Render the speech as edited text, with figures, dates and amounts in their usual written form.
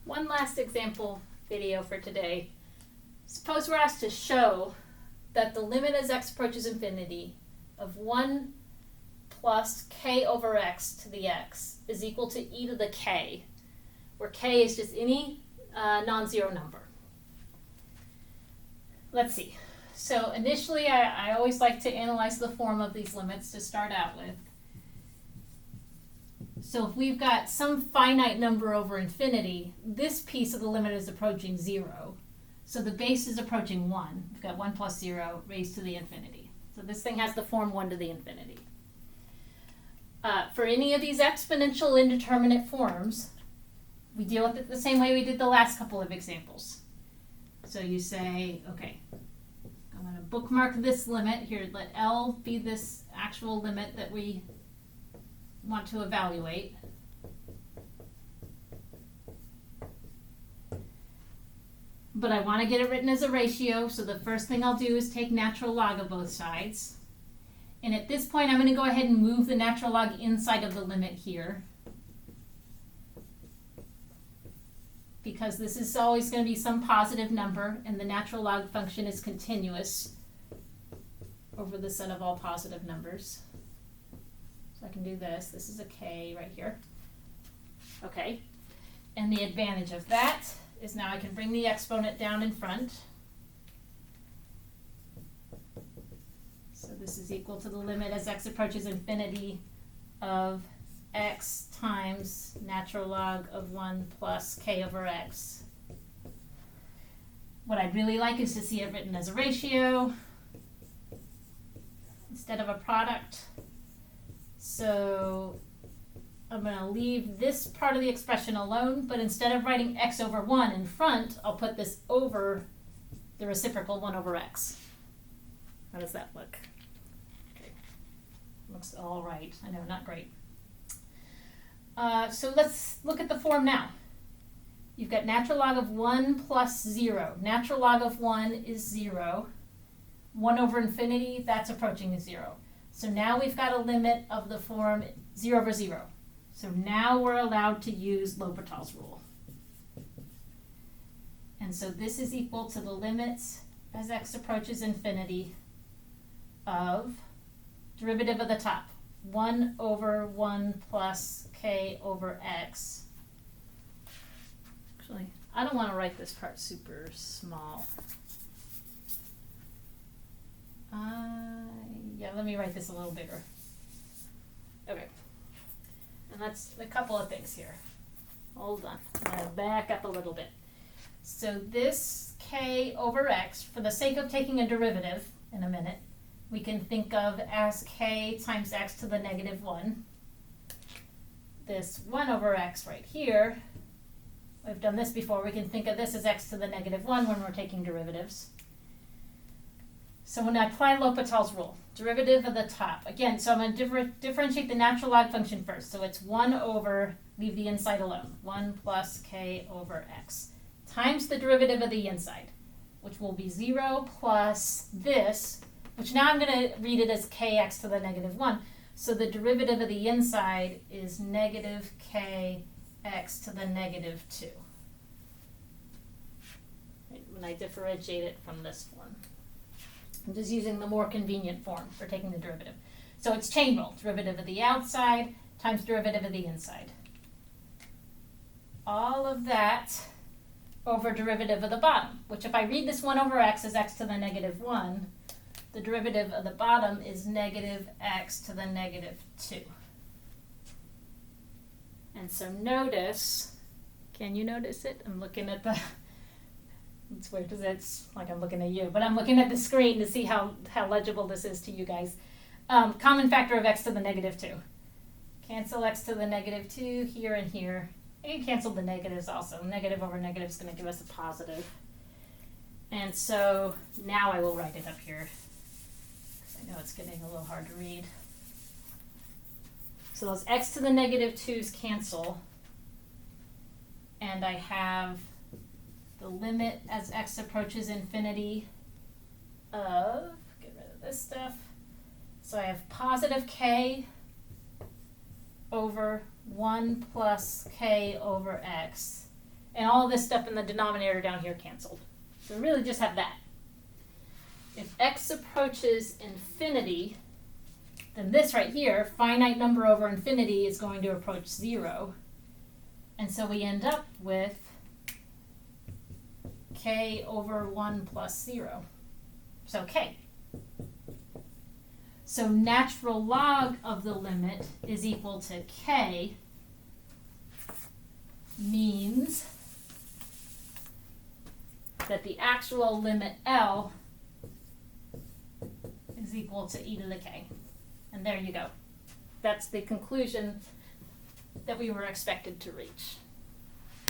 One last example video for today. Suppose we're asked to show that the limit as x approaches infinity of 1 plus k over x to the x is equal to e to the k, where k is just any non-zero number. Let's see. So initially, I always like to analyze the form of these limits to start out with. So if we've got some finite number over infinity, this piece of the limit is approaching 0. So the base is approaching 1. We've got 1 plus 0 raised to the infinity. So this thing has the form 1 to the infinity. For any of these exponential indeterminate forms, we deal with it the same way we did the last couple of examples. So you say, okay, I'm going to bookmark this limit here. Let L be this actual limit that we want to evaluate. But I want to get it written as a ratio, so the first thing I'll do is take natural log of both sides. And at this point, I'm going to go ahead and move the natural log inside of the limit here, because this is always going to be some positive number, and the natural log function is continuous over the set of all positive numbers. So I can do this. This is a k right here. Okay. And the advantage of that is now I can bring the exponent down in front. So this is equal to the limit as x approaches infinity of x times natural log of 1 plus k over x. What I'd really like is to see it written as a ratio instead of a product. So I'm going to leave this part of the expression alone, but instead of writing x over 1 in front, I'll put this over the reciprocal 1 over x. How does that look? Okay. Looks all right. I know, not great. So let's look at the form now. You've got natural log of 1 plus 0. Natural log of 1 is 0. 1 over infinity, that's approaching 0. So now we've got a limit of the form 0 over 0. So now we're allowed to use L'Hopital's rule. And so this is equal to the limits as x approaches infinity of derivative of the top, 1 over 1 plus k over x. Actually, I don't want to write this part super small. Yeah, let me write this a little bigger. Okay. And that's a couple of things here. Hold on. I'm going to back up a little bit. So this k over x, for the sake of taking a derivative in a minute, we can think of as k times x to the negative 1. This 1 over x right here, we've done this before, we can think of this as x to the negative 1 when we're taking derivatives. So when I apply L'Hopital's rule, derivative of the top, again, so I'm going to differentiate the natural log function first. So it's 1 over, leave the inside alone, 1 plus k over x, times the derivative of the inside, which will be 0 plus this, which now I'm going to read it as kx to the negative 1. So the derivative of the inside is negative kx to the negative 2. When I differentiate it from this form. I'm just using the more convenient form for taking the derivative. So it's chain rule, derivative of the outside times derivative of the inside. All of that over derivative of the bottom, which if I read this 1 over x as x to the negative 1, the derivative of the bottom is negative x to the negative 2. And so notice, can you notice it? I'm looking at the, it's weird because it's like I'm looking at you, but I'm looking at the screen to see how legible this is to you guys. Common factor of x to the negative 2. Cancel x to the negative 2 here and here. I can cancel the negatives also. Negative over negative is going to give us a positive. And so now I will write it up here. I know it's getting a little hard to read. So those x to the negative 2's cancel. And I have the limit as x approaches infinity of, get rid of this stuff. So I have positive k over 1 plus k over x. and all this stuff in the denominator down here canceled. So we really just have that. If x approaches infinity, then this right here, finite number over infinity, is going to approach 0. And so we end up with k over 1 plus 0. So k. So natural log of the limit is equal to k, means that the actual limit L is equal to e to the k. And there you go. That's the conclusion that we were expected to reach.